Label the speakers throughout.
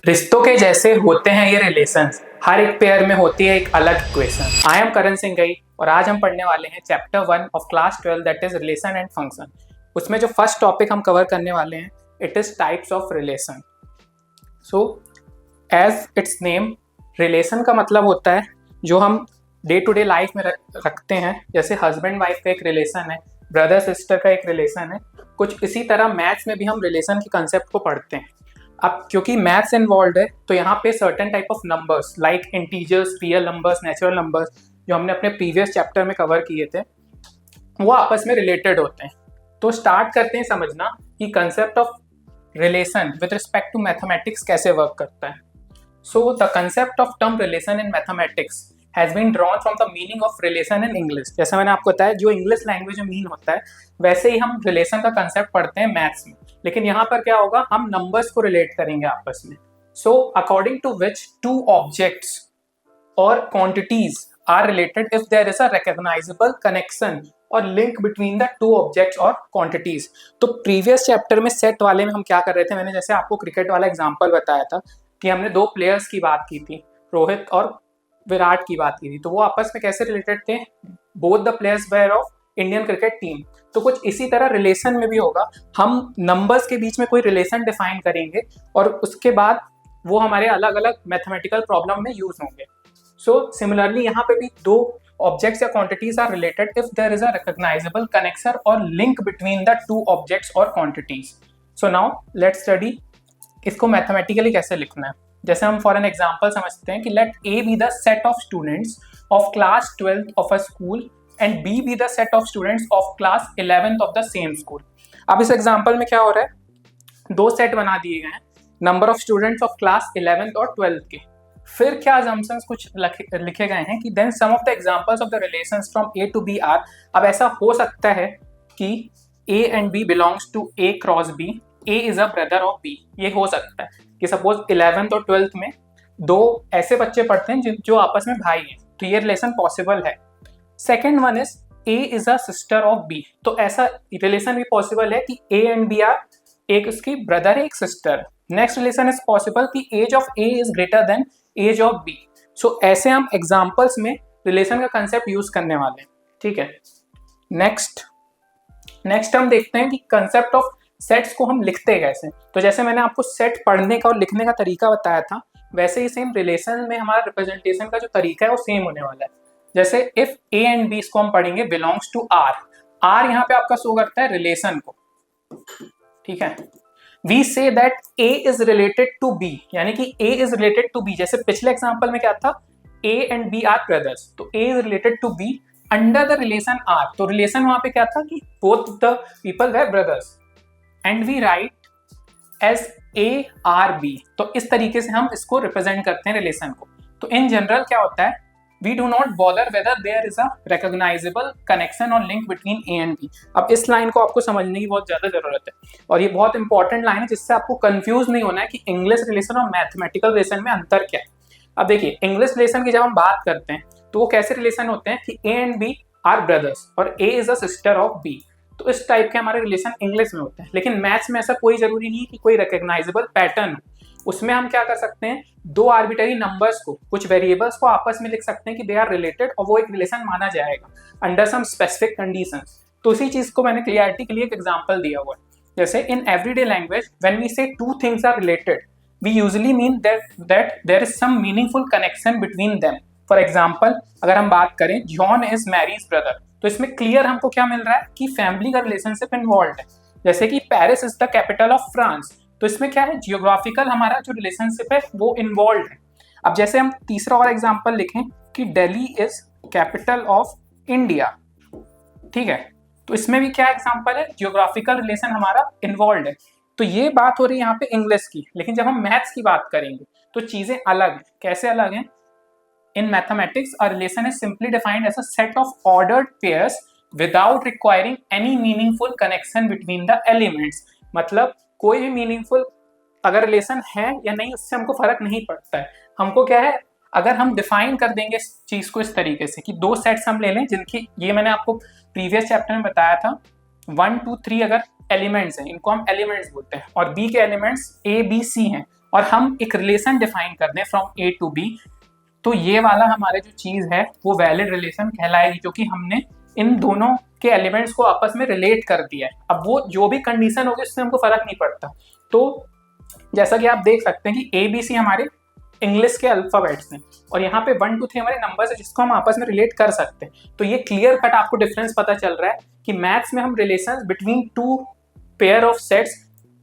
Speaker 1: रिश्तों के जैसे होते हैं ये रिलेशंस, हर एक पेयर में होती है एक अलग equation. I am Karan Singh गई और आज हम पढ़ने वाले हैं chapter 1 of class 12 that is relation and function. उसमें जो फर्स्ट टॉपिक हम कवर करने वाले हैं it is types of relation. So as its name, relation का मतलब होता है जो हम डे टू डे लाइफ में रखते हैं। जैसे हस्बैंड वाइफ का एक रिलेशन है, ब्रदर सिस्टर का एक रिलेशन है। कुछ इसी तरह मैथ्स में भी हम रिलेशन के कंसेप्ट को पढ़ते हैं। अब क्योंकि मैथ्स इन्वॉल्व है तो यहाँ पे certain type of numbers like integers, real numbers, natural numbers जो हमने अपने प्रीवियस चैप्टर में कवर किए थे वो आपस में रिलेटेड होते हैं। तो स्टार्ट करते हैं समझना कि concept of relation with respect to mathematics कैसे वर्क करता है। So the concept of term relation in mathematics has been drawn from the meaning of relation in English. जैसे मैंने आपको बताया जो इंग्लिश लैंग्वेज में मीन होता है वैसे ही हम रिलेशन का कंसेप्ट पढ़ते हैं मैथ्स में, लेकिन यहाँ पर क्या होगा, हम नंबर्स को रिलेट करेंगे आपस में। So according to which two objects और quantities are related if there is a recognizable connection और link between the two objects और क्वांटिटीज। तो प्रीवियस चैप्टर में सेट वाले में हम क्या कर रहे थे, मैंने जैसे आपको क्रिकेट वाला एग्जांपल बताया था कि हमने दो प्लेयर्स की बात की थी, रोहित और विराट की बात की थी। तो वो आपस में कैसे रिलेटेड थे, both the players were of Indian cricket team. तो कुछ इसी तरह रिलेशन में भी होगा, हम नंबर्स के बीच में कोई रिलेशन डिफाइन करेंगे और उसके बाद वो हमारे अलग अलग मैथमेटिकल प्रॉब्लम में यूज होंगे। सो सिमिलरली यहाँ पे भी दो ऑब्जेक्ट्स या quantities are related if there is a recognizable connection और link between the two objects और quantities. So now let's study इसको मैथमेटिकली कैसे लिखना है। जैसे हम फॉर एन एग्जांपल समझते हैं कि let A be the set of students of class 12th of a school and B be the set of students of class 11th of the same school. अब इस एग्जांपल में क्या हो रहा है, दो सेट बना दिए गए हैं number of students of class 11th और 12th के। फिर क्या assumptions कुछ लिखे गए हैं कि then some of the examples of the relations from A to B are. अब ऐसा हो सकता है कि A and B belongs to A cross B, A is a brother of B. ये हो सकता है कि सपोज 11th और 12th में दो ऐसे बच्चे पढ़ते हैं जो आपस में भाई हैं, तो ये रिलेशन पॉसिबल है। Second one is A is a sister of B, तो ऐसा रिलेशन भी पॉसिबल है कि ए एंड बी आर, एक उसकी ब्रदर है एक sister. Next relation is possible कि age of A is greater than age of B. So ऐसे हम एग्जाम्पल्स में रिलेशन का कंसेप्ट यूज करने वाले हैं, ठीक है। नेक्स्ट हम देखते हैं कि कंसेप्ट ऑफ सेट्स को हम लिखते कैसे। तो जैसे मैंने आपको सेट पढ़ने का और लिखने का तरीका बताया था, वैसे ही सेम रिलेशन में हमारा रिप्रेजेंटेशन का जो तरीका है वो सेम होने वाला है। जैसे इफ ए एंड बी इसको हम पढ़ेंगे बिलोंग्स टू आर, आर यहाँ पे आपका शो करता है रिलेशन को, ठीक है। We say that A is related to B, यानी कि A is related to B. जैसे पिछले एग्जांपल में क्या था, A and B are brothers, तो A is related to B under the relation R. तो रिलेशन वहां पे क्या था कि both the people were brothers and we write as A R B. तो इस तरीके से हम इसको रिप्रेजेंट करते हैं रिलेशन को। तो इन जनरल क्या होता है, we do not bother whether there is a recognizable connection or link between A and B। अब इस लाइन को आपको समझने की बहुत ज्यादा जरूरत है और ये बहुत इंपॉर्टेंट लाइन है जिससे आपको कंफ्यूज नहीं होना है कि इंग्लिश रिलेशन और मैथमेटिकल रिलेशन में अंतर क्या है। अब देखिए इंग्लिश रिलेशन की जब हम बात करते हैं तो वो कैसे रिलेशन होते हैं कि A and B are brothers और A is a sister of B। तो इस टाइप के हमारे रिलेशन इंग्लिश में होते हैं, लेकिन मैथ्स में ऐसा कोई जरूरी नहीं है कि कोई रिकॉग्नाइजेबल पैटर्न हो। उसमें हम क्या कर सकते हैं, दो आर्बिटरी नंबर्स को, कुछ वेरिएबल्स को आपस में लिख सकते हैं कि दे आर रिलेटेड और वो एक रिलेशन माना जाएगा अंडर सम स्पेसिफिक कंडीशंस। तो उसी चीज को मैंने क्लियरिटी के लिए एक एग्जांपल दिया हुआ है। जैसे in everyday language when we say two things are related we usually mean that there is some meaningful connection between them. For example अगर हम बात करें जॉन इज मैरीज ब्रदर, तो इसमें क्लियर हमको क्या मिल रहा है कि फैमिली का रिलेशनशिप इन्वॉल्व है। जैसे कि Paris is the capital of France, तो इसमें क्या है, जियोग्राफिकल हमारा जो रिलेशनशिप है वो इन्वॉल्व है। अब जैसे हम तीसरा और एग्जांपल लिखें कि Delhi is capital of India, ठीक है, तो इसमें भी क्या एग्जांपल है, जियोग्राफिकल रिलेशन हमारा इन्वॉल्व है। तो ये बात हो रही है यहाँ पे इंग्लिश की, लेकिन जब हम मैथ्स की बात करेंगे तो चीजें अलग हैं। कैसे अलग हैं, in mathematics a relation is simply defined as a set of ordered pairs without requiring any meaningful connection between the elements. मतलब कोई भी मीनिंगफुल अगर रिलेशन है या नहीं उससे हमको फर्क नहीं पड़ता है। हमको क्या है, अगर हम डिफाइन कर देंगे इस चीज को इस तरीके से कि दो सेट्स हम ले लें जिनकी, ये मैंने आपको प्रीवियस चैप्टर में बताया था, 1 2 3 अगर एलिमेंट्स हैं, इनको हम एलिमेंट्स बोलते हैं, और बी के एलिमेंट्स ए बी सी हैं और हम एक रिलेशन डिफाइन कर दें फ्रॉम ए टू बी, तो ये वाला हमारे जो चीज है वो वैलिड रिलेशन कहलाएगी, क्योंकि हमने इन दोनों के एलिमेंट्स को आपस में रिलेट कर दिया है। अब वो जो भी कंडीशन होगी उससे हमको फर्क नहीं पड़ता। तो जैसा कि आप देख सकते हैं कि ABC हमारे इंग्लिश के अल्फाबेट्स हैं और यहाँ पे 1 2 3 हमारे नंबर्स है जिसको हम आपस में रिलेट कर सकते हैं। तो ये क्लियर कट आपको डिफरेंस पता चल रहा है कि मैथ्स में हम relation between two pair of sets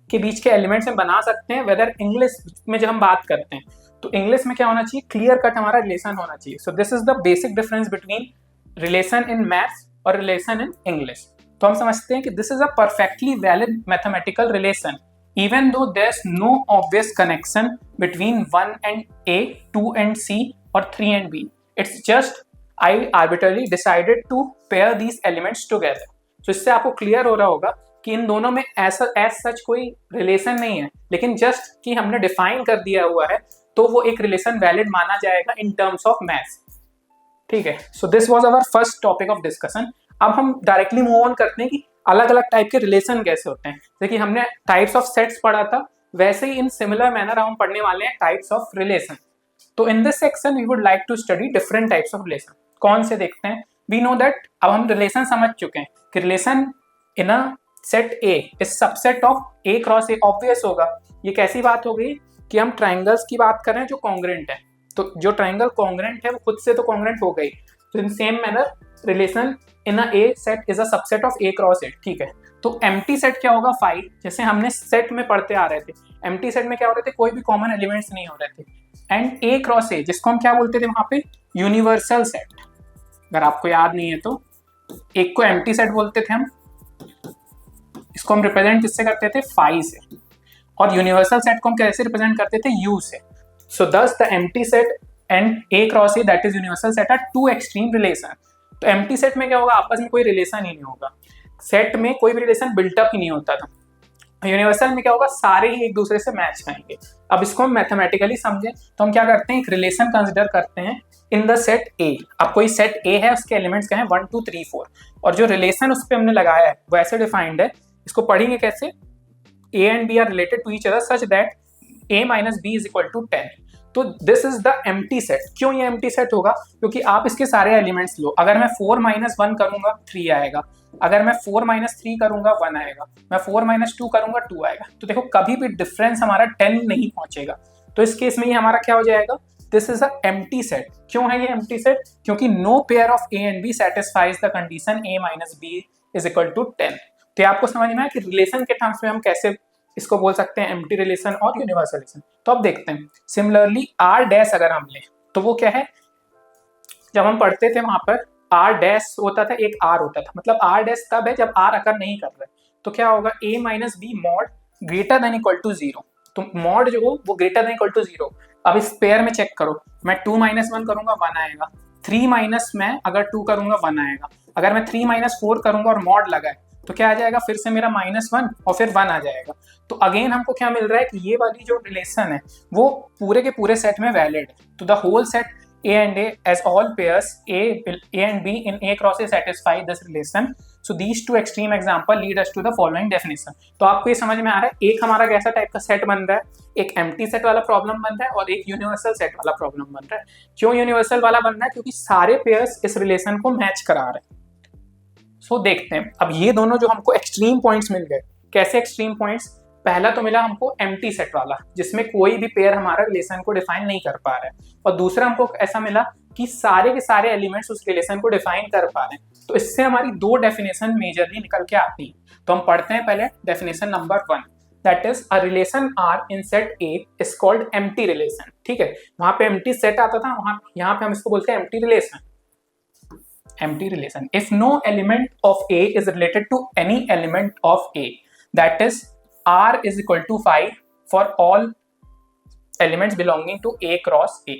Speaker 1: के बीच के एलिमेंट्स में बना सकते हैं, वेदर इंग्लिश में जब हम बात करते हैं तो इंग्लिश में क्या होना चाहिए, क्लियर कट हमारा रिलेशन होना चाहिए। So this is the basic difference between relation in maths और रिलेशन इन इंग्लिश। तो हम समझते हैं कि this is a perfectly valid mathematical relation even though there's no obvious connection between 1 and A, 2 and C, or 3 and B. It's just I arbitrarily decided to pair these elements together. So इससे आपको clear हो रहा होगा कि इन दोनों में ऐसा as such कोई रिलेशन नहीं है, लेकिन जस्ट कि हमने डिफाइन कर दिया हुआ है तो वो एक रिलेशन वैलिड माना जाएगा इन टर्म्स ऑफ मैथ्स। ठीक है, so this was our first topic of discussion. अब हम डायरेक्टली मूव ऑन करते हैं कि अलग अलग टाइप के रिलेशन कैसे होते हैं। जैसे कि हमने टाइप्स ऑफ सेट्स पढ़ा था, वैसे ही इन सिमिलर मैनर हम पढ़ने वाले हैं टाइप्स ऑफ रिलेशन। तो in this section we would like to study different types of relation. कौन से देखते हैं? वी नो दैट अब हम रिलेशन समझ चुके हैं कि relation in a set A is subset of A cross A. Obvious होगा, ये कैसी बात हो गई कि हम ट्राइंगल्स की बात कर रहे हैं जो कॉन्ग्रेंट है, तो जो ट्राइंगल कॉन्ग्रेंट है वो खुद से तो कॉन्ग्रेंट हो गई। तो in same manner relation in a A set is a subset of A cross ए। ठीक है, तो एम्प्टी सेट क्या होगा? 5, जैसे हमने सेट में पढ़ते आ रहे थे। एम्प्टी सेट में क्या हो रहे थे? कोई भी कॉमन एलिमेंट्स नहीं हो रहे थे। एंड ए क्रॉस ए जिसको हम क्या बोलते थे वहां पे? Universal set. अगर आपको याद नहीं है तो एक को एम्प्टी सेट बोलते थे हम, इसको हम रिप्रेजेंट किससे करते थे? 5 से। और यूनिवर्सल सेट को हम कैसे रिप्रेजेंट करते थे? यू से। So thus the empty set and A cross A that is universal set are two extreme relation. तो एम्प्टी सेट में क्या होगा? आपस में कोई रिलेशन ही नहीं होगा, सेट में कोई भी रिलेशन बिल्टअप ही नहीं होता था। यूनिवर्सल में क्या होगा? सारे ही एक दूसरे से मैच करेंगे। अब इसको हम मैथमेटिकली समझें तो हम क्या करते हैं, एक रिलेशन कंसिडर करते हैं इन द सेट ए। अब कोई सेट ए है, उसके एलिमेंट्स क्या हैं? 1 2 3 4, और जो रिलेशन उस पर हमने लगाया है वो ऐसे डिफाइंड है। इसको पढ़ेंगे कैसे? A and B are related to each other such that a minus B is equal to 10। तो this is the empty set. क्यों ये एम्प्टी सेट होगा? क्योंकि आप इसके सारे एलिमेंट्स लो, अगर मैं 4 माइनस 1 करूंगा 3 आएगा, अगर मैं 4 माइनस 3 करूंगा 1 आएगा, मैं 4 माइनस 2 करूंगा 2 आएगा। तो देखो कभी भी डिफरेंस हमारा 10 नहीं पहुंचेगा। तो इस केस में ये हमारा क्या हो जाएगा? This is a empty set. क्यों है ये एम्प्टी सेट? क्योंकि no pair of A and B satisfies the condition a minus B is equal to 10। तो आपको समझ में आया कि रिलेशन के टर्म्स में हम कैसे इसको बोल सकते हैं, एम्प्टी रिलेशन और यूनिवर्सल रिलेशन। तो अब देखते हैं सिमिलरली आर डैश अगर हम लें तो वो क्या है? जब हम पढ़ते थे वहां पर आर डैश होता था, एक आर होता था। मतलब आर डैश तब है जब आर अकर नहीं कर रहा है। तो क्या होगा? A minus B mod greater than equal to 0। तो मॉड जो हो वो ग्रेटर देन इक्वल टू 0। अब इस पेयर में चेक करो, मैं 2 माइनस 1 करूंगा 1 आएगा, 3 माइनस मैं अगर 2 करूंगा 1 आएगा, अगर मैं 3 माइनस 4 करूंगा और मॉड लगाए तो क्या आ जाएगा? फिर से मेरा -1 और फिर 1 आ जाएगा। तो अगेन हमको क्या मिल रहा है कि ये वाली जो रिलेशन है वो पूरे के पूरे सेट में वैलिड है। तो the whole set A and A as all pairs A and B in A cross A satisfy this relation. So these two extreme example lead us to the following definition. तो आपको ये समझ में आ रहा है, एक हमारा कैसा टाइप का सेट बन रहा है, एक एम्प्टी सेट वाला प्रॉब्लम बन रहा है और एक यूनिवर्सल सेट वाला प्रॉब्लम बन रहा है। क्यों यूनिवर्सल वाला बन रहा है? क्योंकि सारे पेयर्स इस रिलेशन को मैच करा रहे हैं। सो देखते हैं अब ये दोनों जो हमको एक्सट्रीम पॉइंट्स मिल गए। कैसे एक्सट्रीम पॉइंट्स? पहला तो मिला हमको एम्प्टी सेट वाला जिसमें कोई भी पेयर हमारा रिलेशन को डिफाइन नहीं कर पा रहा है, और दूसरा हमको ऐसा मिला कि सारे के सारे एलिमेंट्स उस रिलेशन को डिफाइन कर पा रहे हैं। तो इससे हमारी दो डेफिनेशन मेजरली निकल के आती हैं। तो हम पढ़ते हैं पहले definition number 1, that is a relation R in set A is called empty relation. ठीक है, वहां पे एम्प्टी सेट आता था, वहां यहाँ पे हम इसको बोलते हैं empty relation. Empty relation. If no element of A is related to any element of A, that is R is equal to 5 for all elements belonging to A cross A.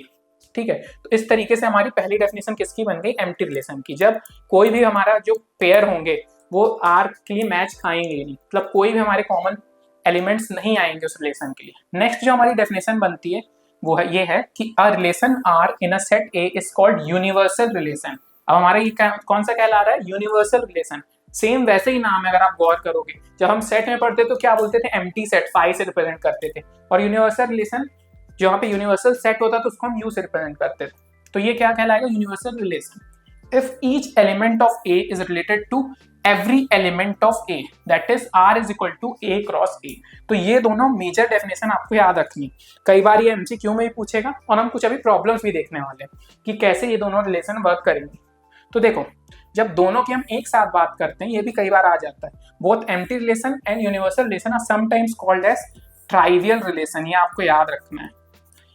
Speaker 1: ठीक है, तो इस तरीके से हमारी पहली डेफिनेशन किसकी बन गई? एम्प्टी रिलेशन की। जब कोई भी हमारा जो पेयर होंगे वो R के लिए मैच खाएंगे नहीं, मतलब कोई भी हमारे कॉमन एलिमेंट्स नहीं आएंगे उस रिलेशन के लिए। नेक्स्ट जो हमारी डेफिनेशन बनती है वो है ये है कि अ relation R in a set A is called universal relation. अब हमारा ये कौन सा कहला रहा है? Universal relation. सेम वैसे ही नाम है, अगर आप गौर करोगे। जब हम सेट में पढ़ते तो क्या बोलते थे, एम्प्टी सेट 5 से रिप्रेजेंट करते थे, और यूनिवर्सल रिलेशन जहाँ पे यूनिवर्सल सेट होता तो उसको हम यू से रिप्रेजेंट करते थे। तो ये क्या कहलाएगा, universal relation. If each element of A is related to every element of A, that is R is equal to A cross A. तो ये दोनों मेजर डेफिनेशन आपको याद रखनी। कई बार ये एमसीक्यू में भी पूछेगा, और हम कुछ अभी प्रॉब्लम्स भी देखने वाले हैं कि कैसे ये दोनों रिलेशन वर्क करेंगे। तो देखो, जब दोनों की हम एक साथ बात करते हैं, ये भी कई बार आ जाता है, both empty relation and universal relation are sometimes called as trivial relation. ये आपको याद रखना है।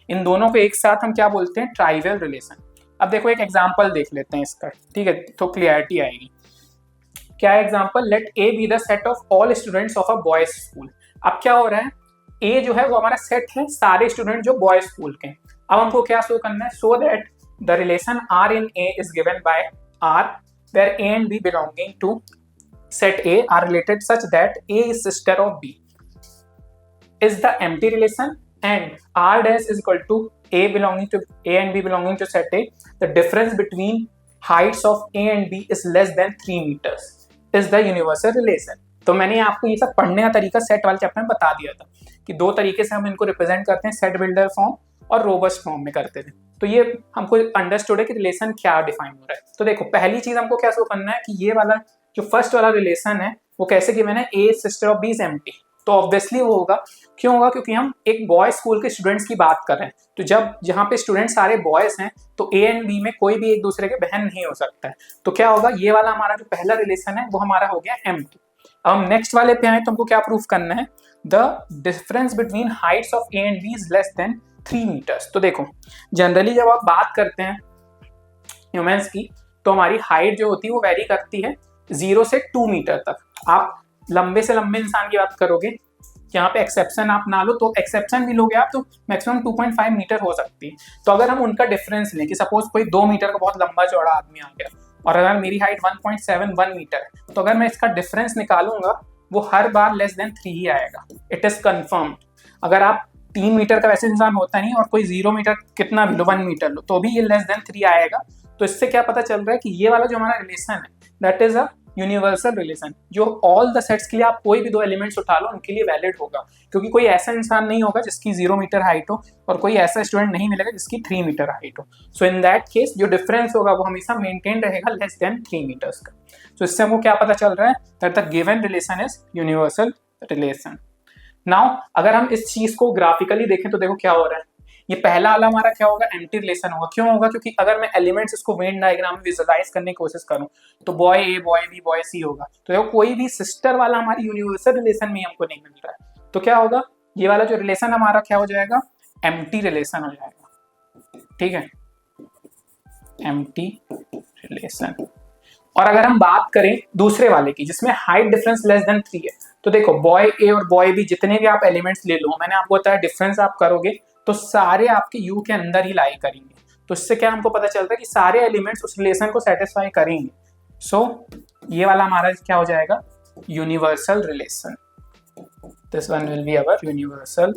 Speaker 1: इन दोनों को एक साथ हम क्या बोलते हैं, ट्राइवियल रिलेशन। अब देखो एक एग्जांपल देख लेते हैं इसका, ठीक है, तो क्लियरिटी आएगी। क्या example, let A be the set of all students of a boys school. अब क्या हो रहा है, ए जो है वो हमारा सेट है सारे स्टूडेंट जो बॉयज स्कूल के। अब हमको क्या शो करना है, so that the relation R in A is given by R where A and B belonging to set A are related such that A is sister of B is the empty relation, and R dash is equal to A belonging to A and B belonging to set A. The difference between heights of A and B is less than 3 meters is the universal relation. तो मैंने आपको ये सब पढ़ने का तरीका set वाले chapter में बता दिया था कि दो तरीके से हम इनको रिप्रेजेंट करते हैं, सेट बिल्डर फॉर्म और रोबस्ट फॉर्म में करते थे। तो ये हमको अंडरस्टूड है कि रिलेशन क्या डिफाइन हो रहा है। तो देखो पहली चीज हमको क्या शो करना है कि ये वाला जो फर्स्ट वाला रिलेशन है वो कैसे गिवन है, A sister of B is empty. तो ऑब्वियसली वो होगा, क्यों होगा, क्योंकि हम एक बॉय स्कूल के स्टूडेंट्स की बात कर रहे हैं। तो जब जहाँ पे स्टूडेंट सारे बॉयज हैं तो ए एंड बी में कोई भी एक दूसरे के बहन नहीं हो सकता है। तो क्या होगा, ये वाला हमारा जो पहला रिलेशन है वो हमारा हो गया एम्प्टी। अब हम नेक्स्ट वाले पे आए तो हमको क्या प्रूफ करना है, the difference between heights of A and B is less than 3 metres. तो देखो जनरली जब आप बात करते हैं ह्यूमंस की तो हमारी हाइट जो होती है वो वेरी करती है 0 से 2 मीटर तक। आप लंबे से लंबे इंसान की बात करोगे, यहाँ पे एक्सेप्शन आप ना लो तो एक्सेप्शन भी लोगे आप तो मैक्सिमम 2.5 मीटर हो सकती है। तो अगर हम उनका डिफरेंस लें कि सपोज कोई 2 मीटर का बहुत लंबा चौड़ा आदमी आ गया और अगर मेरी हाइट 1.71 मीटर है, तो अगर मैं इसका डिफरेंस निकालूंगा वो हर बार लेस देन 3 ही आएगा। It is confirmed. अगर आप 3 मीटर का वैसे इंसान होता नहीं और कोई 0 मीटर कितना भी लो, 1 मीटर लो, तो भी ये लेस देन 3 आएगा। तो इससे क्या पता चल रहा है कि ये वाला जो हमारा रिलेशन है that is a universal relation, जो ऑल द सेट्स के लिए आप कोई भी 2 एलिमेंट्स उठा लो उनके लिए वैलिड होगा। क्योंकि कोई ऐसा इंसान नहीं होगा जिसकी 0 मीटर हाइट हो और कोई ऐसा स्टूडेंट नहीं मिलेगा जिसकी 3 मीटर हाइट हो। सो इन दैट केस जो डिफरेंस होगा वो हमेशा मेंटेन रहेगा लेस देन 3 मीटर्स का। तो इससे हमको क्या पता चल रहा है, that the given relation is universal relation. Now अगर हम इस चीज को ग्राफिकली देखें तो देखो क्या हो रहा है, ये पहला वाला हमारा क्या होगा, एम्प्टी रिलेशन होगा। क्यों होगा, क्योंकि अगर मैं एलिमेंट्स इसको वेन डायग्राम में विजुअलाइज करने की कोशिश करूं तो boy A boy B boy C होगा। तो देखो कोई भी सिस्टर वाला हमारी यूनिवर्सल रिलेशन में हमको नहीं मिल रहा है। तो क्या होगा, ये वाला जो रिलेशन हमारा क्या हो जाएगा, एम्प्टी रिलेशन हो जाएगा। ठीक है, एम्प्टी रिलेशन। और अगर हम बात करें दूसरे वाले की जिसमें हाइट डिफरेंस लेस देन 3 है, तो देखो बॉय ए और बॉय बी जितने भी आप एलिमेंट्स ले लो, मैंने आपको बताया डिफरेंस आप करोगे तो सारे आपके यू के अंदर ही लाई करेंगे। तो इससे क्या हमको पता चलता है कि सारे एलिमेंट्स उस रिलेशन को सेटिस्फाई करेंगे। सो ये वाला हमारा क्या हो जाएगा, universal relation. This one will be our universal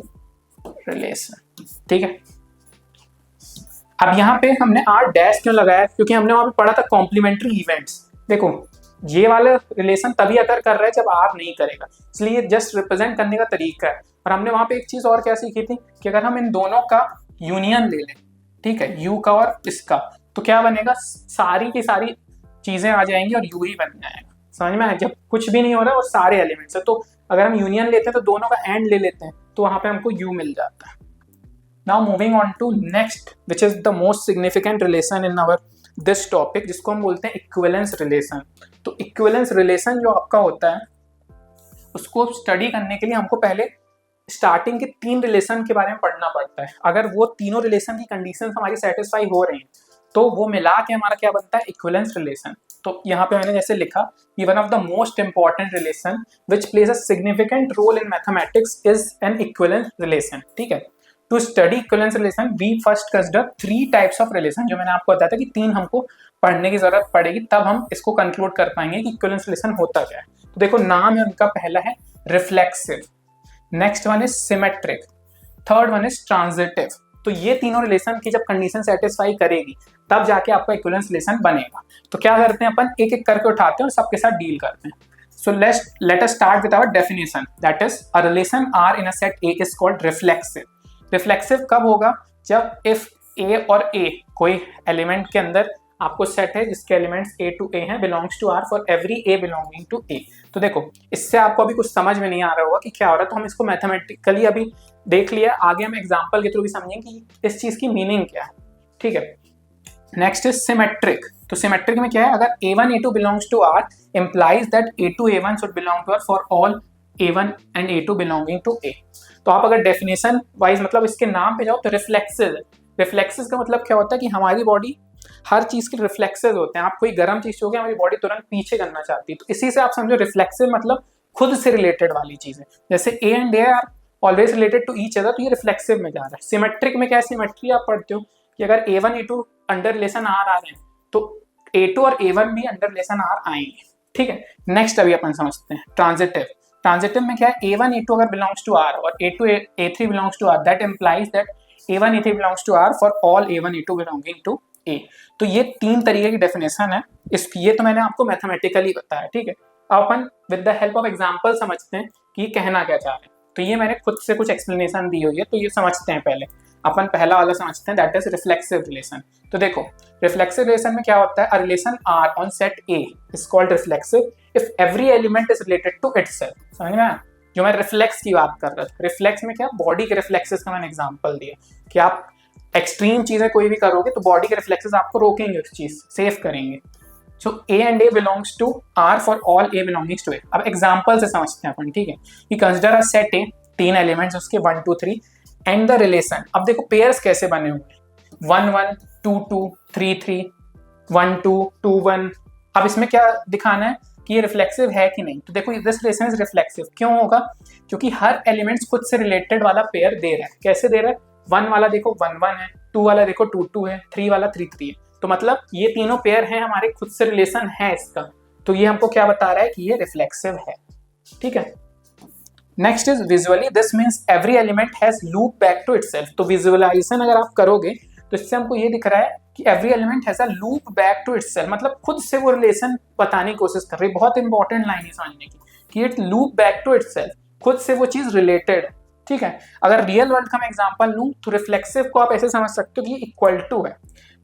Speaker 1: relation. ठीक है, अब यहाँ पे हमने आर डैश क्यों लगाया, क्योंकि हमने वहां पे पढ़ा था कॉम्प्लीमेंट्री इवेंट्स। देखो ये वाला रिलेशन तभी अकर कर रहा है जब आर नहीं करेगा, इसलिए जस्ट रिप्रेजेंट करने का तरीका है। और हमने वहां पे एक चीज और क्या सीखी थी कि अगर हम इन दोनों का यूनियन ले लें, ठीक है, यू का और इसका, तो क्या बनेगा, सारी की सारी चीजें आ जाएंगी और यू ही बन जाएगा। समझ में आया, जब कुछ भी नहीं हो रहा है और सारे एलिमेंट्स है, तो अगर हम यूनियन लेते हैं तो दोनों का एंड ले लेते हैं तो वहां पे हमको यू मिल जाता है। Now moving on to next which is the most significant relation in our this topic, जिसको हम बोलते हैं इक्विवेलेंस रिलेशन। तो इक्विवेलेंस रिलेशन जो आपका होता है उसको स्टडी करने के लिए हमको पहले स्टार्टिंग के 3 रिलेशन के बारे में पढ़ना पड़ता है। अगर वो तीनों रिलेशन की कंडीशन हमारी सेटिस्फाई हो रही हैं तो वो मिला के हमारा क्या बनता है, इक्विवेलेंस रिलेशन। तो यहाँ पे मैंने जैसे लिखा कि one of the most important relation which plays a significant role in mathematics is an equivalence relation. ठीक है, to study equivalence relation we first consider 3 types of relation, जो मैंने आपको बताया था कि 3 हमको पढ़ने की जरूरत पड़ेगी तब हम इसको कंक्लूड कर पाएंगे कि इक्विवेलेंस रिलेशन होता क्या है। तो देखो नाम है उनका, पहला है reflexive, next one is symmetric, third one is transitive तो ये तीनों रिलेशन की जब कंडीशन सेटिस्फाई करेगी तब जाके आपका इक्विवेलेंस रिलेशन बनेगा। तो क्या करते हैं, अपन एक एक करके उठाते हैं और सबके साथ डील करते हैं। So let us start with our definition. That is, a relation R in a set A is called reflexive. Reflexive कब होगा, जब if A और A कोई एलिमेंट के अंदर आपको सेट है जिसके एलिमेंट्स A to A हैं, belongs to R for every A belonging to A। तो देखो इससे आपको अभी कुछ समझ में नहीं आ रहा होगा कि क्या हो रहा है, तो हम इसको मैथमेटिकली अभी देख लिया, आगे हम एग्जाम्पल के थ्रू भी समझेंगे कि इस चीज की मीनिंग क्या है। ठीक है, नेक्स्ट इज सिमेट्रिक। तो सिमेट्रिक में क्या है, अगर A1 A2 belongs to R implies that A2 A1 should belong to R for all A1 and A2 belonging to A। तो आप अगर डेफिनेशन वाइज मतलब इसके नाम पे जाओ तो रिफ्लेक्सेस, रिफ्लेक्सेस का मतलब क्या होता है कि हमारी बॉडी हर चीज के रिफ्लेक्सेस होते हैं। आप कोई गर्म चीज हो गया, हमारी बॉडी तुरंत पीछे करना चाहती है, तो इसी से आप समझो रिफ्लेक्सिव मतलब खुद से रिलेटेड वाली चीज है। जैसे A and A are always related to each other, तो ये रिफ्लेक्सिव में जा रहा है। सिमेट्रिक में क्या है, सिमेट्री आप पढ़ते हो कि अगर A1 A2 under relation are आ रहे हैं तो A2 और A1 भी अंडर रिलेशन आर आएंगे। ठीक है, नेक्स्ट अभी अपन समझते हैं ट्रांजिटिव। ट्रांजिटिव में क्या है, A1 A2 अगर बिलोंग्स टू R और A2 A3 belongs to R, that implies that A1 A3 belongs to R for all A1 A2 belonging to A। तो ये तीन तरीके की डेफिनेशन है इसकी, ये तो मैंने आपको मैथमेटिकली बताया। ठीक है, अब अपन with the help of example समझते हैं कि कहना क्या चाह रहे हैं। तो ये मैंने खुद से कुछ एक्सप्लेनेशन दी हुई है, तो ये समझते हैं। पहले अपन पहला वाला समझते हैं, दैट इज रिफ्लेक्सिव रिलेशन। तो देखो रिफ्लेक्सिव रिलेशन में क्या होता है, a relation R on set A is called reflexive if every element is related to itself. समझ में आया, जो मैं रिफ्लेक्स की बात कर रहा था। रिफ्लेक्स में क्या, बॉडी के रिफ्लेक्सेस का मैंने एग्जांपल दिया कि आप एक्सट्रीम चीजें कोई भी करोगे तो बॉडी के रिफ्लेक्सेस आपको रोकेंगे, उस चीज सेव करेंगे। So A and A belongs to R for all A belongings to A। अब एग्जांपल से समझते हैं अपन। ठीक है, कि कंसीडर अ सेट A, तीन एलिमेंट्स उसके 1 2 3 एंड द रिलेशन। अब देखो पेयर्स कैसे बने हुए हैं, 1 1 2 2 3 3 1 2 2 1। अब इसमें क्या दिखाना है कि ये रिफ्लेक्सिव है कि नहीं। तो देखो दिस रिलेशन इज रिफ्लेक्सिव, क्यों होगा, क्योंकि हर एलिमेंट्स खुद से रिलेटेड वाला पेयर दे रहा है। कैसे दे रहा है, 1 वाला देखो 1 1 है, 2 वाला देखो 2 2 है, 3 वाला 3 3 है। तो मतलब ये तीनों पेयर हैं हमारे, खुद से रिलेशन है इसका। तो ये हमको क्या बता रहा है कि ये रिफ्लेक्सिव है। ठीक है, next is visually, this means every element has loop back to itself. तो विजुअलाइजेशन अगर आप करोगे तो इससे हमको ये दिख रहा है कि every element has a loop back to itself, मतलब खुद से वो रिलेशन बताने की कोशिश कर रही है। बहुत इंपॉर्टेंट लाइन है समझने की कि it loop back to itself, खुद से वो चीज रिलेटेड है। ठीक है, अगर रियल वर्ल्ड का मैं एग्जांपल लूं तो रिफ्लेक्सिव को आप ऐसे समझ सकते हो कि इक्वल टू है,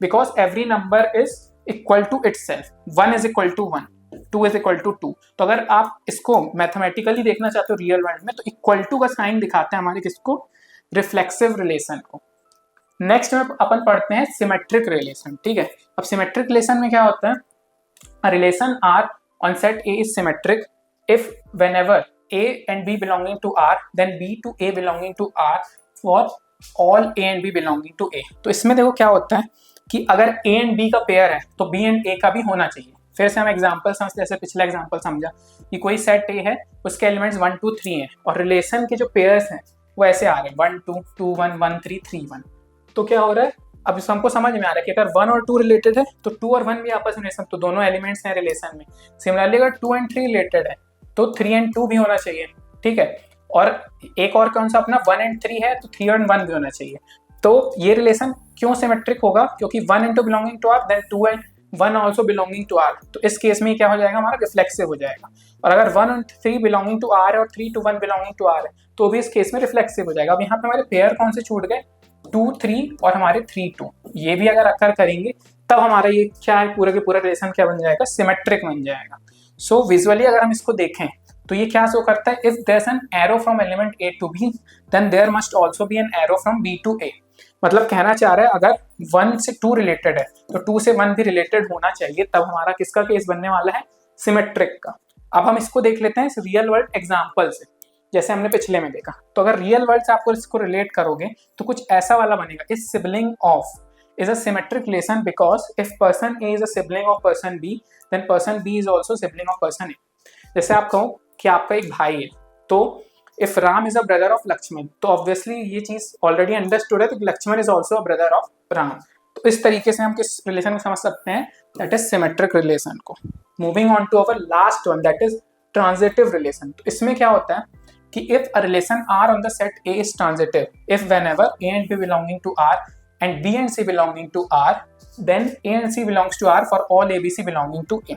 Speaker 1: because every number is equal to itself. 1 is equal to 1, 2 is equal to 2। तो अगर आप इसको मैथमेटिकली देखना चाहते हो रियल वर्ल्ड में, तो इक्वल टू का साइन दिखाते हैं हमारे किसको, रिफ्लेक्सिव रिलेशन को। नेक्स्ट में अपन पढ़ते हैं सिमेट्रिक रिलेशन। ठीक है, अब सिमेट्रिक रिलेशन में क्या होता है, a relation R on set A is symmetric if whenever A and B belonging to R, then B to A belonging to R for all A and B belonging to A। तो इसमें देखो क्या होता है कि अगर A and B का pair है तो B and A का भी होना चाहिए। फिर से हम एग्जांपल समझते, जैसे पिछला एग्जांपल समझा कि कोई सेट A है, उसके एलिमेंट्स 1 2 3 हैं और रिलेशन के जो पेयर्स हैं वो ऐसे आ रहे हैं 1 2 2 1 1 3 3 1। तो क्या हो रहा है, अब इसको हमको समझ में आ रहा है कि अगर 1 और 2 रिलेटेड है तो 2 और 1 भी आपस में रिलेशन, तो दोनों एलिमेंट्स हैं रिलेशन में। सिमिलरली अगर 2 एंड 3 रिलेटेड है तो 3 एंड 2 भी होना चाहिए। ठीक है, और एक और कौन सा अपना 1 एंड 3 है तो 3 एंड 1 भी होना चाहिए। तो ये रिलेशन क्यों सिमेट्रिक होगा, क्योंकि 1 and 2 belonging to R, then 2 and 1 also belonging to R। तो इस केस में क्या हो जाएगा, हमारा रिफ्लेक्सिव हो जाएगा। और अगर 1 एंड 3 बिलोंगिंग टू R है और 3 to 1 बिलोंगिंग टू R है तो भी इस केस में रिफ्लेक्सिव हो जाएगा। अब यहाँ पे हमारे पेयर कौन से छूट गए, 2 3 और हमारे 3 2। ये भी अगर अकर करेंगे तब हमारा ये क्या है, पूरा के पूरा रिलेशन क्या बन जाएगा, सिमेट्रिक बन जाएगा। सो विजुअली अगर हम इसको देखें तो ये क्या शो करता है, if there is an arrow from element A to B then there must also be an arrow from B to A। मतलब कहना चाह रहा है अगर 1 से 2 रिलेटेड है तो 2 से 1 भी रिलेटेड होना चाहिए, तब हमारा किसका केस बनने वाला है, सिमेट्रिक का। अब हम इसको देख लेते हैं इस रियल वर्ल्ड एग्जांपल से, जैसे हमने पिछले में देखा। तो अगर रियल वर्ल्ड से आपको इसको रिलेट करोगे तो कुछ ऐसा वाला बनेगा, is sibling of is a symmetric relation because if person A is a sibling of person B then person B is also sibling of person A। जैसे आप कहो कि आपका एक भाई है, तो if Ram is a brother of Lakshman, तो obviously ये चीज ऑलरेडी अंडरस्टूड है, तो Lakshman is also a brother of Ram। तो इस तरीके से हम किस रिलेशन को समझ सकते हैं, दैट इज सिमेट्रिक रिलेशन को। Moving on to our last one, that is transitive relation. तो इसमें क्या होता है, कि if a relation R on the set A is transitive if whenever A and B belonging to R and B and C belonging to R then A and C belongs to R for all A B C belonging to A.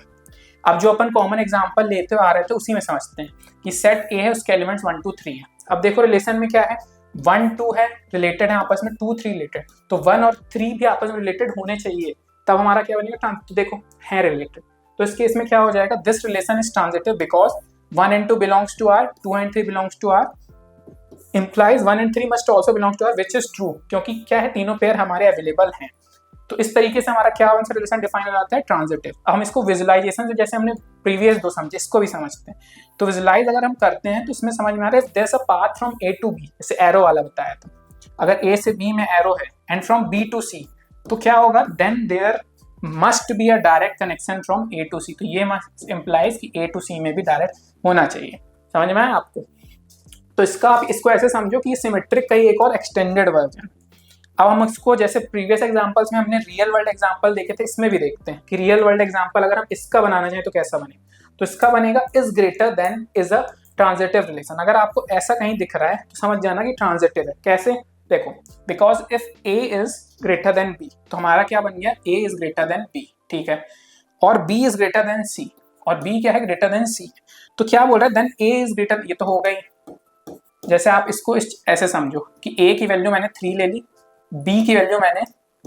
Speaker 1: अब जो अपन common example लेते हुए आ रहे थे उसी में समझते हैं कि सेट ए है, उसके एलिमेंट्स 1 2 3 है। अब देखो रिलेशन में क्या है, 1 2 है रिलेटेड है आपस में, 2 3 रिलेटेड, तो 1 और 3 भी आपस में रिलेटेड होने चाहिए, तब हमारा क्या बनेगा, तो देखो है रिलेटेड। तो इस केस में क्या हो जाएगा, this relation is transitive because 1 and 2 belongs to R, 2 and 3 belongs to R, implies 1 and 3 must also belong to R, which is true, क्योंकि क्या है, तीनों पेयर हमारे अवेलेबल हैं। तो इस तरीके से हमारा क्या आंसर रिलेशन डिफाइन हो जाता है, ट्रांजिटिव। अब हम इसको विजुलाइजेशन से, जैसे हमने प्रीवियस दो समझे, इसको भी समझते हैं। तो विजुलाइज अगर हम करते हैं तो इसमें समझ में आ रहा है, there is a path from A to B, जैसे एरो वाला बताया था, अगर ए से बी में एरो है and from B to C, तो क्या होगा, then there must be a direct connection from A to C. तो ये मस्ट इम्प्लाइज कि ए टू सी में भी डायरेक्ट होना चाहिए। समझ में आया आपको? तो इसका आप इसको ऐसे समझो कि ये सिमेट्रिक का ही एक और एक्सटेंडेड वर्जन। अब हम इसको जैसे प्रीवियस एग्जांपल्स में हमने रियल वर्ल्ड एग्जांपल देखे थे, इसमें भी देखते हैं कि रियल वर्ल्ड एग्जांपल अगर हम इसका बनाना चाहें तो कैसा बनेगा। तो इसका बनेगा is greater then is a transitive relation. अगर आपको ऐसा कहीं दिख रहा है तो समझ जाना कि ट्रांजिटिव है। कैसे, देखो, because if A is greater than B, तो हमारा क्या बन गया, A is greater than B, ठीक है, और B is greater than C, और बी क्या है, ग्रेटर देन सी। तो क्या बोल रहा है, देन ए इज ग्रेटर, ये तो हो गई। जैसे आप इसको ऐसे समझो कि ए की वैल्यू मैंने 3 ले ली, बी की वैल्यू मैंने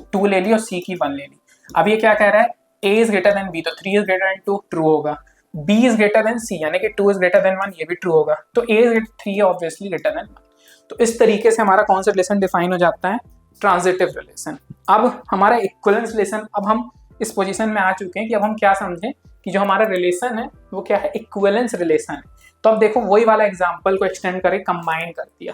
Speaker 1: 2 ले ली और सी की 1 ले ली। अब ये क्या कह रहा है, ए इज ग्रेटर देन बी, तो 3 इज ग्रेटर देन 2 ट्रू होगा, बी इज ग्रेटर देन सी यानी कि 2 इज ग्रेटर देन 1, ये भी ट्रू होगा, तो A is 3 obviously greater than 1। तो इस तरीके से हमारा कौन सा रिलेशन डिफाइन हो जाता है, ट्रांजिटिव रिलेशन। अब हमारा इक्विवेलेंस रिलेशन, अब हम इस पोजीशन में आ चुके हैं कि अब हम क्या समझें कि जो हमारा रिलेशन है वो क्या है, इक्विवेलेंस रिलेशन है। तो अब देखो वही वाला एग्जांपल को एक्सटेंड करके कंबाइन कर दिया,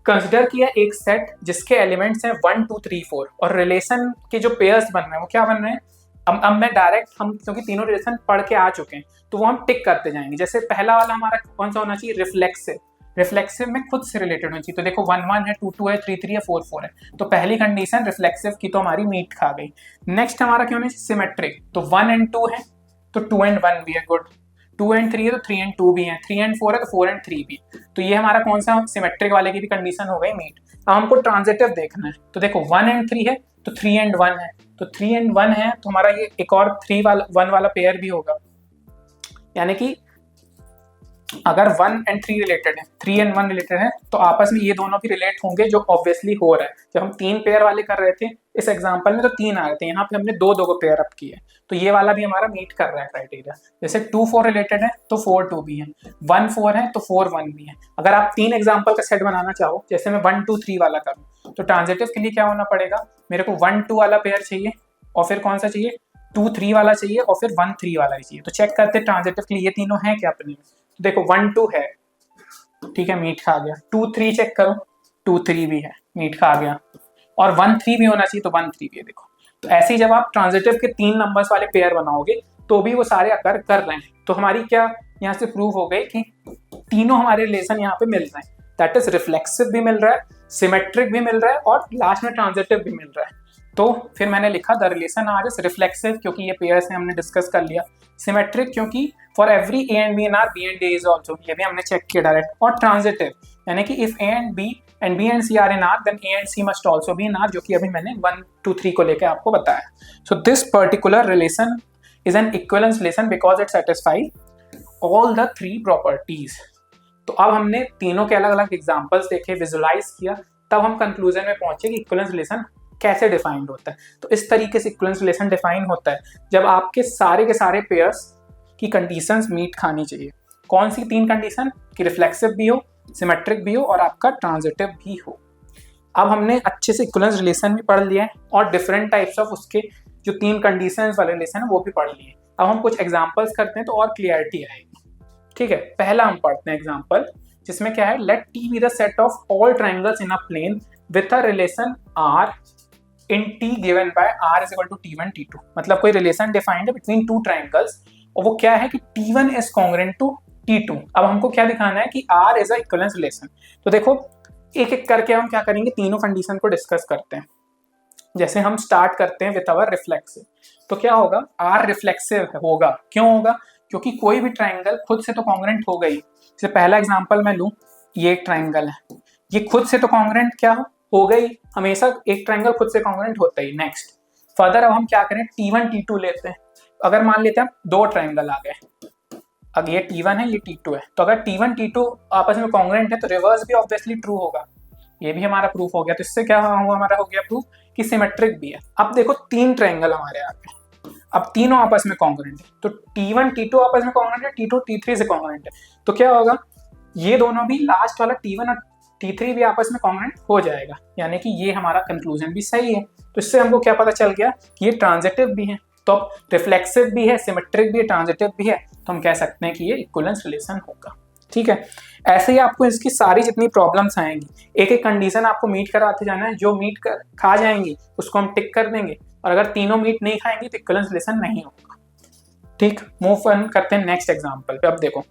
Speaker 1: कंसिडर किया एक सेट जिसके एलिमेंट्स हैं 1 2 3 4 और रिलेशन के जो पेयर्स बन रहे हैं वो क्या बन रहे हैं। अब मैं डायरेक्ट, हम क्योंकि तीनों रिलेशन पढ़ के आ चुके हैं तो वो हम टिक करते जाएंगे। जैसे पहला वाला हमारा कौन सा होना चाहिए, रिफ्लेक्सिव। रिफ्लेक्सिव में खुद से रिलेटेड होनी चाहिए। तो देखो 1 1 है, 2 2 है, 3 3 है, 4 4 है, तो पहली कंडीशन रिफ्लेक्सिव की तो हमारी मीट खा गई। नेक्स्ट हमारा क्या होना चाहिए, सिमेट्रिक। तो 1 and 2 है तो 2 and 1 भी है, गुड। 2 and 3 है तो 3 and 2 भी है, 3 and 4 है तो 4 and 3 भी। तो ये हमारा कौन सा, सिमेट्रिक वाले की भी कंडीशन हो गई मीट। अब हमको ट्रांजिटिव देखना है, तो देखो 1 and 3 है तो 3 and 1 है, तो 3 and 1 है तो हमारा ये एक और 3 वाला 1 वाला पेयर भी होगा। यानी कि अगर 1 and 3 रिलेटेड है, 3 and 1 रिलेटेड है, तो आपस में ये दोनों भी रिलेट होंगे, जो ऑब्वियसली हो रहा है। जब हम 3 पेयर वाले कर रहे थे इस एग्जांपल में तो 3 आ रहे थे, यहाँ पे हमने 2 2 को पेयर अप किए, तो ये वाला भी हमारा मीट कर रहा है क्राइटेरिया। जैसे 2 4 रिलेटेड है तो 4 2 भी है, 1 4 है तो 4 1 भी है। अगर आप 3 एग्जाम्पल का सेट बनाना चाहो, जैसे मैं 1 2 3 वाला करूँ, तो ट्रांजिटिव के लिए क्या होना पड़ेगा, मेरे को 1 2 वाला पेयर चाहिए और फिर कौन सा चाहिए, 2 3 वाला चाहिए और फिर 1 3 वाला ही चाहिए। तो चेक करते हैं ट्रांजिटिव के लिए ये तीनों हैं क्या अपने। तो देखो 1 2 है, ठीक है, मीट खा गया। 2 3 चेक करो, 2 3 भी है, मीट खा गया, और 1 3 भी होना चाहिए तो 1 3 भी है। देखो, तो ऐसे ही जब आप ट्रांजिटिव के 3 नंबर्स वाले पेयर बनाओगे तो भी वो सारे अकर कर रहे हैं। तो हमारी क्या यहाँ से प्रूव हो गई कि तीनों हमारे रिलेशन यहाँ पे मिल रहे हैं, दैट इज रिफ्लेक्सिव भी मिल रहा है, सिमेट्रिक भी मिल रहा है और लास्ट में ट्रांजिटिव भी मिल रहा है। तो फिर मैंने लिखा the relation R is reflexive, क्योंकि ये पेयर्स हैं, हमने डिस्कस कर लिया। सिमेट्रिक क्योंकि for every A and B in R B and A is also, ये भी हमने चेक किया डायरेक्ट। और ट्रांजिटिव यानी कि if A and B and C are in R then A and C must also be in R, जो कि अभी मैंने 1 2 3 को लेकर आपको बताया। So this particular relation is an equivalence relation because it satisfies all the 3 properties. तो अब हमने तीनों के अलग अलग एग्जाम्पल्स देखे, विजुलाइज किया, तब हम कंक्लूजन में पहुंचे कि इक्विवेलेंस रिलेशन कैसे डिफाइंड होता है। तो इस तरीके से इक्विवेलेंस रिलेशन डिफाइन होता है जब आपके के सारे पेयर्स की कंडीशंस मीट खानी चाहिए। कौन सी 3 कंडीशन, कि रिफ्लेक्सिव भी हो, सिमेट्रिक भी हो और आपका ट्रांजिटिव भी हो। अब हमने अच्छे से इक्विवेलेंस रिलेशन भी पढ़ लिया है और डिफरेंट टाइप्स ऑफ उसके जो 3 कंडीशंस वाले रिलेशन है वो भी पढ़ लिए। अब हम कुछ एग्जांपल्स करते हैं तो और क्लियरिटी आएगी। ठीक है, पहला हम पढ़ते हैं एग्जांपल, जिसमें क्या है, let T be the set of all triangles in a plane with a relation R in T given by R is equal to T1 T2। मतलब कोई रिलेशन डिफाइंड है बिटवीन 2 ट्रायंगल्स और वो क्या है कि T1 is congruent to T2। अब हमको क्या दिखाना है कि R is a equivalence relation. तो देखो एक एक करके हम क्या करेंगे, तीनों कंडीशन को डिस्कस करते हैं। जैसे हम स्टार्ट करते हैं विथ अवर रिफ्लेक्सिव, तो क्या होगा, R रिफ्लेक्सिव होगा। क्यों होगा, क्योंकि कोई भी ट्रायंगल खुद से तो कॉन्ग्रुएंट हो गई। जैसे पहला एग्जांपल मैं लूं, ये एक ट्राइंगल है, ये खुद से तो कॉन्ग्रुएंट क्या हो गई, हमेशा एक ट्राइंगल खुद से कॉन्ग्रुएंट होता ही। नेक्स्ट फर्दर अब हम क्या करें, T1 T2 लेते हैं। अगर मान लेते हैं दो ट्राइंगल आ गए, अब ये T1 है, ये T2 है, तो अगर T1 T2 आपस में कॉन्ग्रुएंट है तो रिवर्स भी ऑब्वियसली ट्रू होगा। ये भी हमारा प्रूफ हो गया। तो इससे क्या हुआ, हमारा हो गया प्रूफ कि सिमेट्रिक भी है। अब देखो तीन ट्राइंगल हमारे यहाँ पे, अब तीनों आपस में कॉन्ग्रुएंट है, तो T1 T2 आपस में कॉन्ग्रुएंट है, T2 T3 से कॉन्ग्रुएंट है, तो क्या होगा, ये दोनों भी लास्ट वाला T1 और T3 भी आपस में कॉन्ग्रुएंट हो जाएगा, यानी कि ये हमारा कंक्लूजन भी सही है। तो इससे हमको क्या पता चल गया कि ये ट्रांजिटिव भी है, तो अब रिफ्लेक्सिव भी है, सिमेट्रिक भी है, ट्रांजिटिव भी है, तो हम कह सकते हैं कि ये इक्विवेलेंस रिलेशन होगा। ठीक है, ऐसे ही आपको इसकी सारी जितनी प्रॉब्लम्स आएंगी, एक एक कंडीशन आपको मीट कराते जाना है, जो मीट कर खा जाएंगी उसको हम टिक कर देंगे, और अगर तीनों मीट नहीं खाएंगी तो इक्विवेलेंस रिलेशन नहीं होगा। ठीक, मूव ऑन करते हैं नेक्स्ट एग्जांपल पे। अब देखो,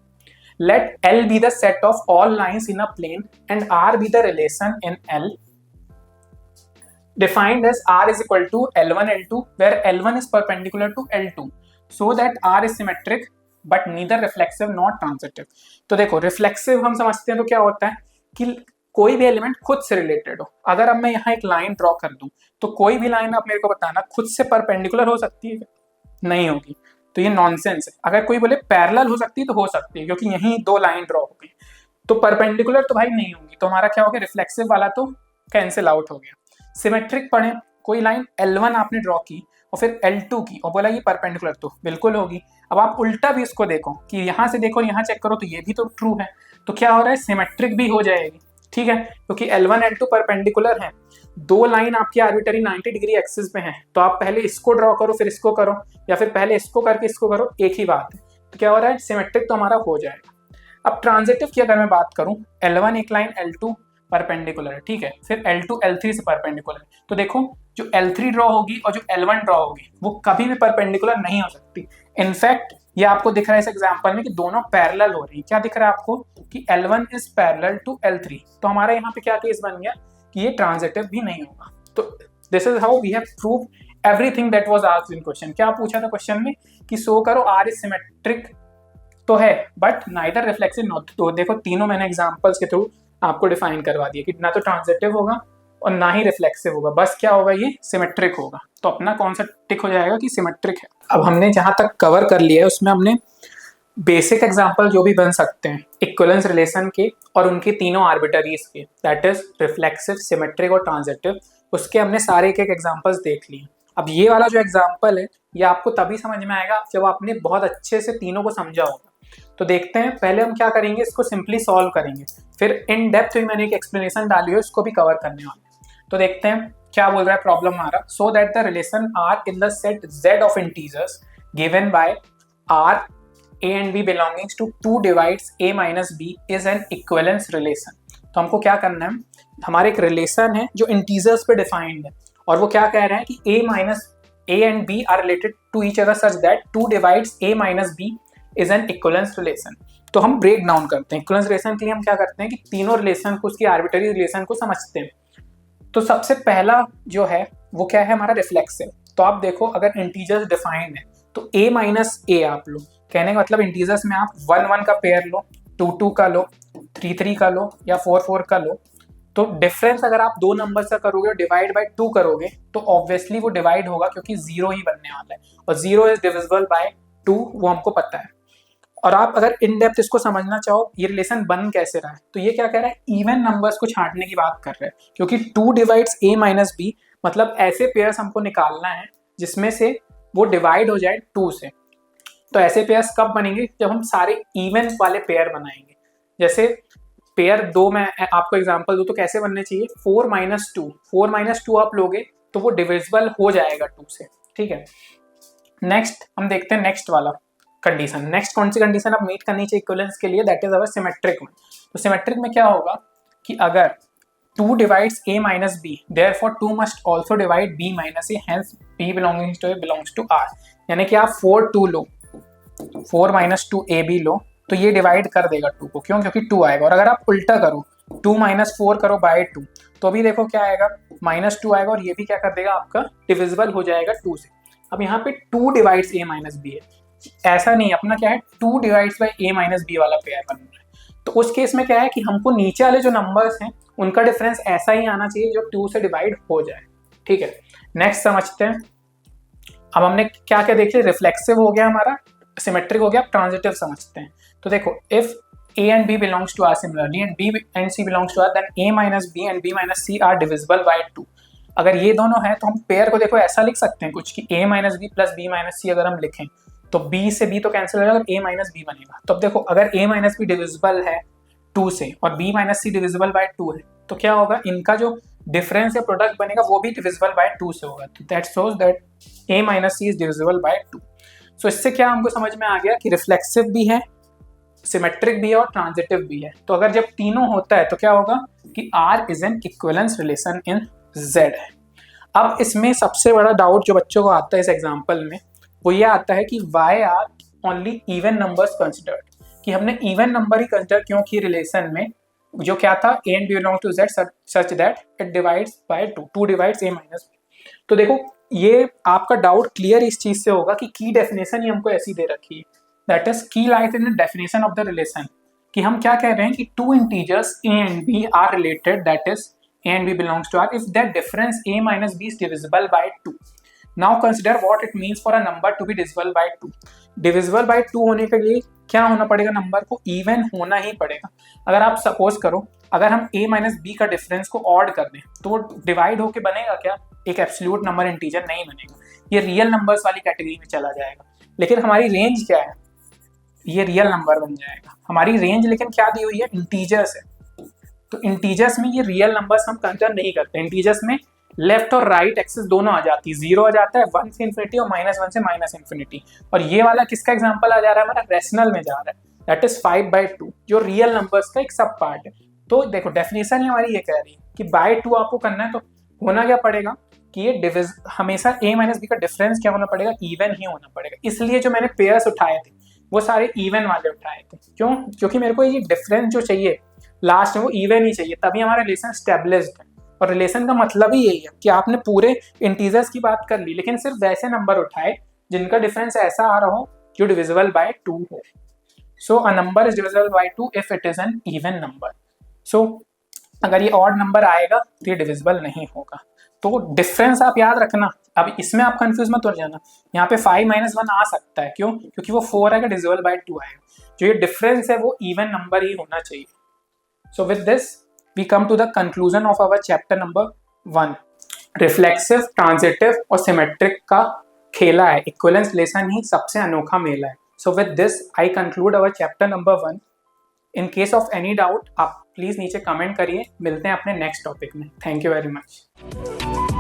Speaker 1: let L be the set of all lines in a plane and R be the relation in L defined as R is equal to L1 L2 where L1 is perpendicular to L2 so that R is symmetric but neither reflexive nor transitive। तो देखो reflexive हम समझते हैं तो क्या होता है कि कोई भी एलिमेंट खुद से रिलेटेड हो। अगर अब मैं यहाँ एक लाइन ड्रॉ कर दूं तो कोई भी लाइन आप मेरे को बताना खुद से परपेंडिकुलर हो सकती है, नहीं होगी, तो ये नॉनसेंस है। अगर कोई बोले पैरेलल हो सकती है तो हो सकती है, क्योंकि यही दो लाइन ड्रॉ हो गई, तो परपेंडिकुलर तो भाई नहीं होगी, तो हमारा क्या हो गया, रिफ्लेक्सिव वाला तो कैंसिल आउट हो गया। सिमेट्रिक पढ़े, कोई लाइन L1 आपने ड्रॉ की और फिर L2 की और बोला ये परपेंडिकुलर, तो बिल्कुल होगी। अब आप उल्टा भी इसको देखो कि यहाँ से देखो यहाँ चेक करो तो ये भी तो ट्रू है, तो क्या हो रहा है, सिमेट्रिक भी हो जाएगी। ठीक है, क्योंकि L1 L2 परपेंडिकुलर है, दो लाइन आपकी आर्बिटरी 90 डिग्री एक्सिस पे है, तो आप पहले इसको ड्रॉ करो फिर इसको करो, या फिर पहले इसको करके इसको करो, एक ही बात है। तो क्या हो रहा है, सिमेट्रिक तो हमारा हो जाएगा। अब ट्रांजिटिव की अगर मैं बात करूं, L1 एक लाइन L2 परपेंडिकुलर है, ठीक है, फिर L2 L3 से परपेंडिकुलर है, तो देखो जो L3 ड्रॉ होगी और जो L1 ड्रॉ होगी वो कभी भी परपेंडिकुलर नहीं हो सकती। इनफैक्ट ये आपको दिख रहा है इस एग्जांपल में कि दोनों पैरेलल हो रही है। क्या दिख रहा है आपको कि L1 is parallel to L3, तो हमारे यहाँ पे क्या केस बन गया कि ये ट्रांजिटिव भी नहीं होगा। तो this is how we have prove everything that was asked in question. क्या पूछा था क्वेश्चन में कि शो करो R इज सिमेट्रिक तो है बट नाइदर रिफ्लेक्सिव नॉट, तो देखो तीनों मैंने एग्जांपल्स के थ्रू आपको डिफाइन करवा दिया कि ना तो ट्रांजिटिव होगा और ना ही रिफ्लेक्सिव होगा, बस क्या होगा, ये सिमेट्रिक होगा। तो अपना कौन सा टिक हो जाएगा कि सिमेट्रिक है। अब हमने जहां तक कवर कर लिया है उसमें हमने बेसिक एग्जांपल जो भी बन सकते हैं इक्विवेलेंस रिलेशन के और उनके तीनों आर्बिटरीज के, दैट इज रिफ्लेक्सिव, सिमेट्रिक और ट्रांजिटिव, उसके हमने सारे एक एक एग्जांपल्स देख लिए। अब ये वाला जो एग्जांपल है ये आपको तभी समझ में आएगा जब आपने बहुत अच्छे से तीनों को समझा होगा। तो देखते हैं, पहले हम क्या करेंगे, इसको सिंपली सॉल्व करेंगे, फिर इन डेप्थ में मैंने एक एक्सप्लेनेशन डाली है उसको भी कवर करने वाले। तो देखते हैं क्या बोल रहा है प्रॉब्लम हमारा। So that the relation R in the set Z of integers given by R A and B belonging to 2 divides A minus B is an equivalence relation। तो हमको क्या करना है, हमारे एक रिलेशन है जो इंटीजर्स पे डिफाइंड है और वो क्या कह रहा है कि A and B are related to each other such that 2 divides A minus B is an equivalence relation। तो हम ब्रेक डाउन करते हैं इक्विवेलेंस रिलेशन के लिए। हम क्या करते हैं कि तीनों रिलेशन को, उसकी आर्बिटरी रिलेशन को समझते हैं। तो सबसे पहला जो है वो क्या है, हमारा रिफ्लेक्सिव। तो आप देखो अगर इंटीजर्स डिफाइंड है तो A माइनस A आप लो, कहने का मतलब इंटीजर्स में आप 1 1 का पेयर लो, 2 2 का लो, 3 3 का लो या 4 4 का लो। तो डिफरेंस अगर आप दो नंबर से करोगे और डिवाइड बाय 2 करोगे तो ऑब्वियसली वो डिवाइड होगा क्योंकि 0 ही बनने वाला है और 0 इज डिविजिबल बाय 2, वो हमको पता है। और आप अगर इन डेप्थ इसको समझना चाहो ये रिलेशन बन कैसे रहा है, तो ये क्या कह रहा है, इवन नंबर्स को छांटने की बात कर रहे हैं, क्योंकि 2 डिवाइड्स A माइनस B, मतलब ऐसे पेयर्स हमको निकालना है जिसमें से वो डिवाइड हो जाए 2 से। तो ऐसे पेयर्स कब बनेंगे, जब हम सारे इवन वाले पेयर बनाएंगे। जैसे पेयर 2 मैं आपको एग्जांपल दूं तो कैसे बनने चाहिए, 4 माइनस 2 आप लोगे तो वो डिविजिबल हो जाएगा 2 से। ठीक है, नेक्स्ट हम देखते हैं नेक्स्ट वाला कंडीशन। नेक्स्ट कौन सी कंडीशन अब मीट करनी चाहिए इक्विवेलेंस के लिए, दैट इज अवर सिमेट्रिक में। तो सिमेट्रिक में क्या होगा कि अगर 2 divides A minus B, therefore 2 must also divide B minus A, hence B belongs to R। यानी कि आप 4 2 लो, 4 माइनस 2 AB लो तो ये डिवाइड कर देगा 2 को, क्यों, क्योंकि 2 आएगा। और अगर आप उल्टा करो 2 माइनस 4 करो बाय 2 तो अभी देखो क्या आएगा, -2 आएगा और ये भी क्या कर देगा आपका डिविजिबल हो जाएगा 2 से। अब यहाँ पे 2 डिवाइड्स A माइनस B है, ऐसा नहीं, अपना क्या है 2 divides bye A minus B वाला पेयर बन रहा है। तो उस केस में क्या है कि हमको नीचे वाले जो नंबर्स हैं उनका डिफरेंस ऐसा ही आना चाहिए जो 2 से डिवाइड हो जाए। ठीक है, नेक्स्ट समझते हैं। अब हमने क्या क्या देख लिया, रिफ्लेक्सिव हो गया हमारा, सिमेट्रिक हो गया, ट्रांजिटिव समझते हैं। तो देखो, if A and B belongs to R similarly and B and C belongs to R, then A minus B and B minus C are divisible by 2। अगर ये दोनों है तो हम पेयर को देखो ऐसा लिख सकते हैं कुछ कि A minus B plus B minus C अगर हम लिखें तो B से B तो कैंसिल हो जाएगा, A minus B बनेगा। तो अब देखो, अगर A minus B डिविजिबल है 2 से और B minus C divisible by 2 है तो क्या होगा, इनका जो डिफरेंस या प्रोडक्ट बनेगा वो भी डिविजिबल बाय 2 से होगा। तो that shows that A minus C is divisible by 2। सो इससे क्या हमको समझ में आ गया कि रिफ्लेक्सिव भी है, सिमेट्रिक भी है और ट्रांजिटिव भी है। तो अगर जब तीनों होता है तो क्या होगा कि R is an equivalence relation in Z है। अब इसमें सबसे बड़ा डाउट जो बच्चों को आता है इस एग्जांपल में वो ये आता है कि why are only even numbers considered, कि हमने इवन नंबर ही कंसिडर क्यों की रिलेशन में, जो क्या था A and B belong to Z such that it divides by 2 divides A minus B। तो देखो, ये आपका डाउट क्लियर इस चीज से होगा कि की डेफिनेशन ही हमको ऐसी दे रखी है, that is key lies in the definition of the relation, कि हम क्या कह रहे हैं कि 2 integers A and B are related, that is A and B belongs to R if that difference A minus B is divisible by 2। Now consider what it means for a number to be divisible by 2। divisible by 2 होने के लिए क्या होना पड़ेगा, number को even होना ही पड़ेगा। अगर आप सपोज करो, अगर हम A माइनस B का डिफरेंस को ऑड कर दें तो वो डिवाइड होके बनेगा क्या, एक एब्सोल्यूट नंबर इंटीजर नहीं बनेगा, ये रियल नंबर्स वाली कैटेगरी में चला जाएगा। लेकिन हमारी रेंज क्या है, ये रियल नंबर बन जाएगा। हमारी रेंज लेकिन क्या दी हुई है, इंटीजर्स है। तो इंटीजर्स में ये रियल नंबर्स हम कंसिडर नहीं करते। इंटीजर्स में लेफ्ट और राइट एक्सिस दोनों आ जाती है, 0 आ जाता है 1 से इन्फिनिटी और -1 से -इन्फिनिटी। और ये वाला किसका एग्जांपल आ जा रहा है, हमारा रेशनल में जा रहा है, दैट इज 5/2 जो रियल नंबर्स का एक सब पार्ट है। तो देखो, डेफिनेशन ही हमारी ये कह रही है कि बाय 2 आपको करना है तो होना क्या पड़ेगा कि ये हमेशा A माइनस B का डिफरेंस क्या होना पड़ेगा, इवन ही होना पड़ेगा। इसलिए जो मैंने पेयर्स उठाए थे वो सारे इवन वाले उठाए थे। क्यों? क्योंकि मेरे को ये डिफरेंस जो चाहिए लास्ट में वो इवन ही चाहिए, तभी हमारा रिलेशन स्टेबलिश्ड है। और रिलेशन का मतलब ही यही है कि आपने पूरे इंटीजर्स की बात कर ली लेकिन सिर्फ वैसे नंबर उठाए जिनका डिफरेंस ऐसा आ रहा हो जो डिविजिबल बाय 2 हो। So a number is divisible by 2 if it is an even number. So अगर ये ऑड नंबर आएगा तो ये डिविजिबल नहीं होगा। तो डिफरेंस आप याद रखना, अब इसमें आप कंफ्यूज मत हो जाना। यहाँ पे 5 - 1 आ सकता है, क्यों? क्योंकि वो 4 आएगा, डिविजिबल बाय 2 आएगा। जो ये डिफरेंस है वो इवन नंबर ही होना चाहिए। So with this, we come to the conclusion of our chapter number 1। Reflexive, transitive और सिमेट्रिक का खेला है, इक्विवेलेंस रिलेशन ही सबसे अनोखा मेला है। So with this, I conclude our chapter number 1। In case of any doubt, आप प्लीज नीचे comment करिए। मिलते हैं अपने नेक्स्ट टॉपिक में। Thank you very much.